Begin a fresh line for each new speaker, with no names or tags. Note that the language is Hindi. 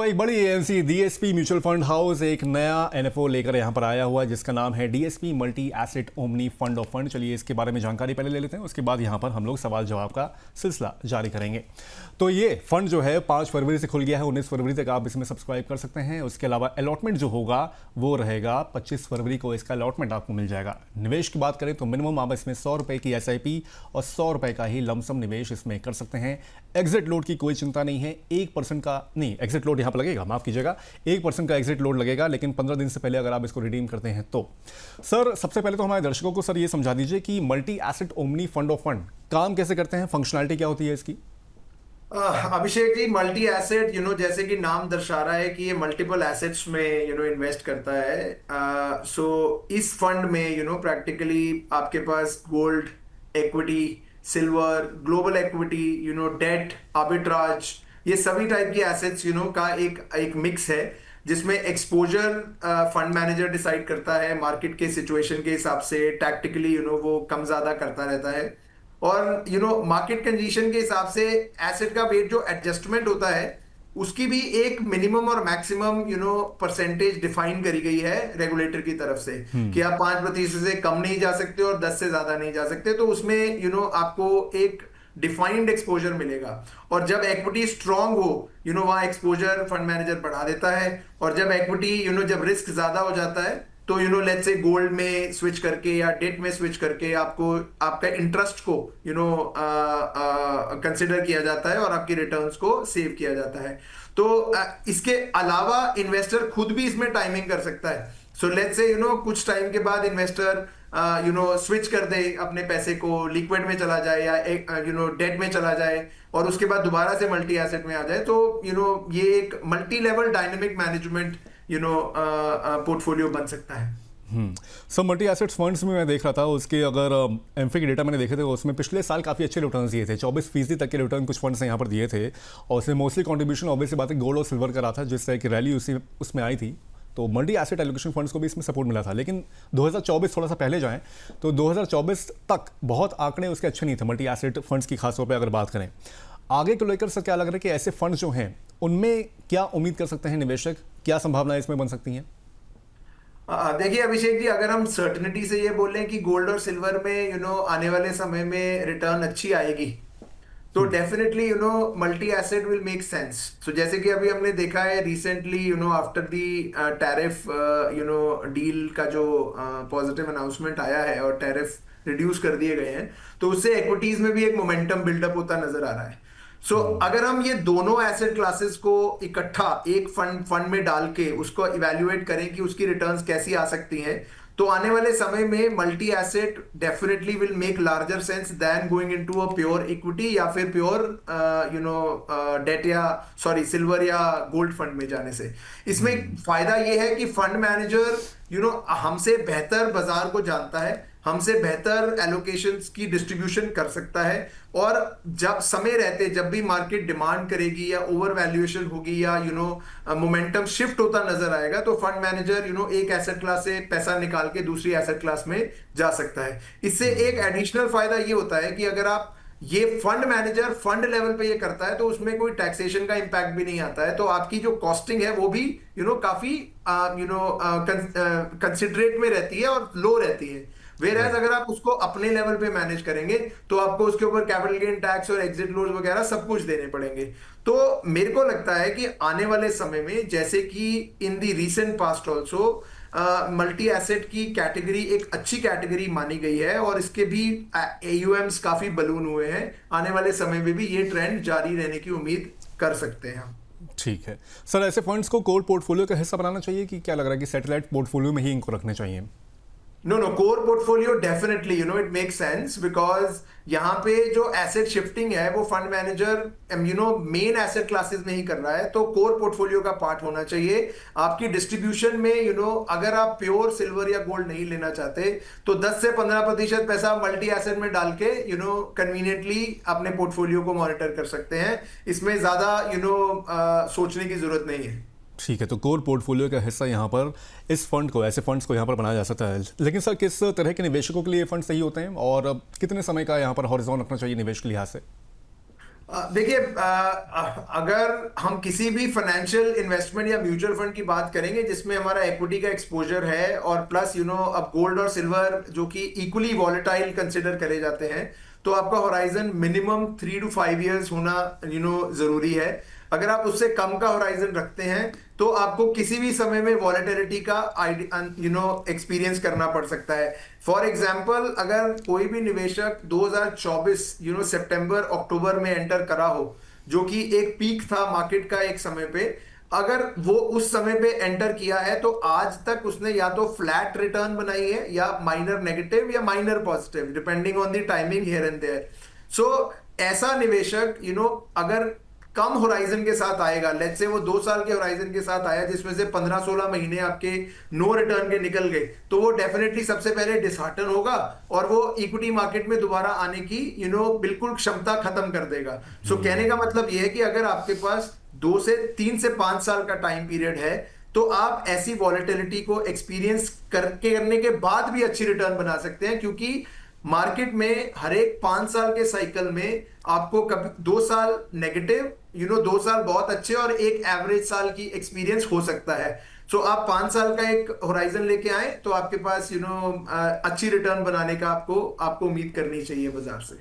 एक बड़ी AMC DSP mutual fund house एक नया एनएफओ लेकर यहाँ पर आया हुआ है जिसका नाम है DSP multi asset omni fund of fund. चलिए इसके बारे में जानकारी पहले ले लेते हैं, उसके बाद यहाँ पर हम लोग सवाल जवाब का सिलसिला जारी करेंगे। तो ये फंड जो है 5 फरवरी से खुल गया है, 19 फरवरी तक आप इसमें सब्सक्राइब कर सकते हैं। उसके अलावा अलॉटमेंट जो होगा वो रहेगा 25 फरवरी को, इसका अलॉटमेंट आपको मिल जाएगा। निवेश की बात करें तो मिनिमम आप इसमें 100 रुपये की एसआईपी और 100 रुपये का ही लमसम निवेश इसमें कर सकते हैं। एग्जिट लोड की कोई चिंता नहीं है, 1% का नहीं एग्जिट लोड यहाँ पर लगेगा, माफ कीजिएगा 1% का एग्जिट लोड लगेगा, लेकिन 15 दिन से पहले अगर आप इसको रिडीम करते हैं तो। सर सबसे पहले तो हमारे दर्शकों को सर ये समझा दीजिए कि multi asset omni fund of fund काम कैसे करते हैं, फंक्शनैलिटी क्या होती है इसकी।
अभिषेक जी, मल्टी एसेट जैसे कि नाम दर्शा रहा है कि ये मल्टीपल एसेट्स में इन्वेस्ट करता है। सो इस फंड में प्रैक्टिकली आपके पास gold, equity, silver, global equity, debt, arbitrage, ये सभी टाइप की एसेट्स का एक मिक्स है जिसमें एक्सपोजर फंड मैनेजर डिसाइड करता है मार्केट के सिचुएशन के हिसाब से। टैक्टिकली वो कम ज्यादा करता रहता है और मार्केट कंडीशन के हिसाब से एसेट का वेट जो एडजस्टमेंट होता है उसकी भी एक मिनिमम और मैक्सिमम परसेंटेज डिफाइन करी गई है रेगुलेटर की तरफ से कि आप 5% से कम नहीं जा सकते और 10 से ज्यादा नहीं जा सकते। तो उसमें आपको एक डिफाइंड एक्सपोजर मिलेगा और जब इक्विटी स्ट्रांग हो वहां एक्सपोजर फंड मैनेजर बढ़ा देता है और जब इक्विटी जब रिस्क ज्यादा हो जाता है तो लेट्स से गोल्ड में स्विच करके या डेट में स्विच करके आपको आपका इंटरेस्ट को कंसिडर किया जाता है और आपकी रिटर्न्स को सेव किया जाता है। तो इसके अलावा इन्वेस्टर खुद भी इसमें टाइमिंग कर सकता है। सो लेट्स से कुछ टाइम के बाद इन्वेस्टर स्विच कर दे, अपने पैसे को लिक्विड में चला जाए या डेट में चला जाए और उसके बाद दोबारा से मल्टी एसेट में आ जाए। तो ये एक multi level dynamic management portfolio बन सकता है।
सर मल्टी एसेट्स फंड्स में मैं देख रहा था उसके अगर एमफी के डेटा मैंने देखे थे उसमें पिछले साल काफ़ी अच्छे रिटर्न्स दिए थे, 24% तक के रिटर्न कुछ फंड्स ने यहाँ पर दिए थे और उसमें मोस्टली कंट्रीब्यूशन ऑब्वियसली बात है गोल्ड और सिल्वर का रहा था, जिस तरह की रैली उसमें आई थी। तो मल्टी एसेट एलोकेशन फंड्स को भी इसमें सपोर्ट मिला था। लेकिन 2024 थोड़ा सा पहले जाएं तो 2024 तक बहुत आंकड़े उसके अच्छे नहीं थे मल्टी एसेट फंड्स की, खासतौर पर अगर बात करें। आगे को लेकर सर क्या लग रहा है कि ऐसे फंड्स जो हैं उनमें क्या उम्मीद कर सकते हैं निवेशक, क्या संभावनाएं इसमें बन सकती हैं?
देखिए अभिषेक जी, अगर हम सर्टेनिटी से ये बोलें कि गोल्ड और सिल्वर में आने वाले समय में रिटर्न अच्छी आएगी तो definitely multi asset will make sense. So जैसे कि अभी हमने देखा है recently after the tariff deal का जो पॉजिटिव अनाउंसमेंट आया है और टैरिफ रिड्यूस कर दिए गए हैं तो उससे इक्विटीज में भी एक मोमेंटम बिल्डअप होता नजर आ रहा है। सो अगर हम ये दोनों एसेट क्लासेस को इकट्ठा एक फंड में डाल के उसको इवेल्युएट करें कि उसकी रिटर्न्स कैसी आ सकती हैं तो आने वाले समय में multi asset definitely will make larger sense than going into a pure equity या फिर प्योर डेट या सिल्वर या गोल्ड फंड में जाने से। इसमें फायदा ये है कि फंड मैनेजर हमसे बेहतर बाजार को जानता है, हमसे बेहतर एलोकेशंस की डिस्ट्रीब्यूशन कर सकता है और जब समय रहते जब भी मार्केट डिमांड करेगी या ओवर वैल्यूएशन होगी या मोमेंटम शिफ्ट होता नजर आएगा तो फंड मैनेजर एक एसेट क्लास से पैसा निकाल के दूसरी एसेट क्लास में जा सकता है। इससे एक एडिशनल फायदा ये होता है कि अगर आप ये फंड मैनेजर फंड लेवल पे ये करता है तो उसमें कोई टैक्सेशन का इंपैक्ट भी नहीं आता है, तो आपकी जो कॉस्टिंग है वो भी काफी कंसिडरेट में रहती है और लो रहती है। वेयर अगर आप उसको अपने लेवल पे मैनेज करेंगे तो आपको उसके ऊपर कैपिटल गेन टैक्स और एग्जिट लोड वगैरह सब कुछ देने पड़ेंगे। तो मेरे को लगता है कि आने वाले समय में जैसे कि in the recent past also multi asset की कैटेगरी एक अच्छी कैटेगरी मानी गई है और इसके भी AUMs काफी बलून हुए हैं। आने वाले समय में भी ये ट्रेंड जारी रहने की उम्मीद कर सकते हैं हम।
ठीक है सर, ऐसे फंड्स को कोर पोर्टफोलियो का हिस्सा बनाना चाहिए कि क्या लग रहा है कि सैटेलाइट पोर्टफोलियो में ही इनको रखने चाहिए?
No, core portfolio definitely, it makes sense because यहाँ पे जो एसेट शिफ्टिंग है वो fund manager main asset classes में ही कर रहा है तो कोर पोर्टफोलियो का पार्ट होना चाहिए। आपकी डिस्ट्रीब्यूशन में अगर आप प्योर सिल्वर या गोल्ड नहीं लेना चाहते तो 10 से 15% पैसा मल्टी एसेट में डाल के कन्वीनियंटली अपने पोर्टफोलियो को मॉनिटर कर सकते हैं। इसमें ज्यादा सोचने की जरूरत नहीं है।
ठीक है, तो कोर पोर्टफोलियो का हिस्सा यहाँ पर इस फंड को, ऐसे फंड्स को यहाँ पर बनाया जा सकता है। लेकिन सर किस तरह के निवेशकों के लिए फंड सही होते हैं और कितने समय का यहाँ पर हॉरिजॉन रखना चाहिए निवेश के लिहाज से?
देखिए, अगर हम किसी भी फाइनेंशियल इन्वेस्टमेंट या म्यूचुअल फंड की बात करेंगे जिसमें हमारा इक्विटी का एक्सपोजर है और प्लस अब गोल्ड और सिल्वर जो कि इक्वली वॉलेटाइल कंसिडर करे जाते हैं, तो आपका होराइजन मिनिमम 3 to 5 years होना जरूरी है। अगर आप उससे कम का होराइजन रखते हैं तो आपको किसी भी समय में वॉलेटिलिटी का एक्सपीरियंस करना पड़ सकता है। फॉर एग्जाम्पल, अगर कोई भी निवेशक 2024 सितंबर अक्टूबर में एंटर करा हो, जो कि एक पीक था मार्केट का एक समय पे, अगर वो उस समय पे एंटर किया है तो आज तक उसने या तो फ्लैट रिटर्न बनाई है या माइनर नेगेटिव या minor positive, depending on the timing here and there. So ऐसा निवेशक अगर कम होराइजन के साथ आएगा, लेट्स से वो 2 साल के होराइजन के साथ आया जिसमें से 15-16 महीने आपके नो रिटर्न के निकल गए, तो वो डेफिनेटली सबसे पहले डिसहार्टन होगा और वो इक्विटी मार्केट में दोबारा आने की बिल्कुल क्षमता खत्म कर देगा। सो कहने का मतलब ये है कि अगर आपके पास 3 से 5 साल का टाइम पीरियड है तो आप ऐसी वॉलेटिलिटी को एक्सपीरियंस करने के बाद भी अच्छी रिटर्न बना सकते हैं, क्योंकि मार्केट में हर एक 5 साल के साइकिल में आपको कभी 2 साल नेगेटिव, 2 साल बहुत अच्छे और एक एवरेज साल की एक्सपीरियंस हो सकता है। सो आप 5 साल का एक होराइजन लेके आए तो आपके पास अच्छी रिटर्न बनाने का आपको उम्मीद करनी चाहिए बाजार से।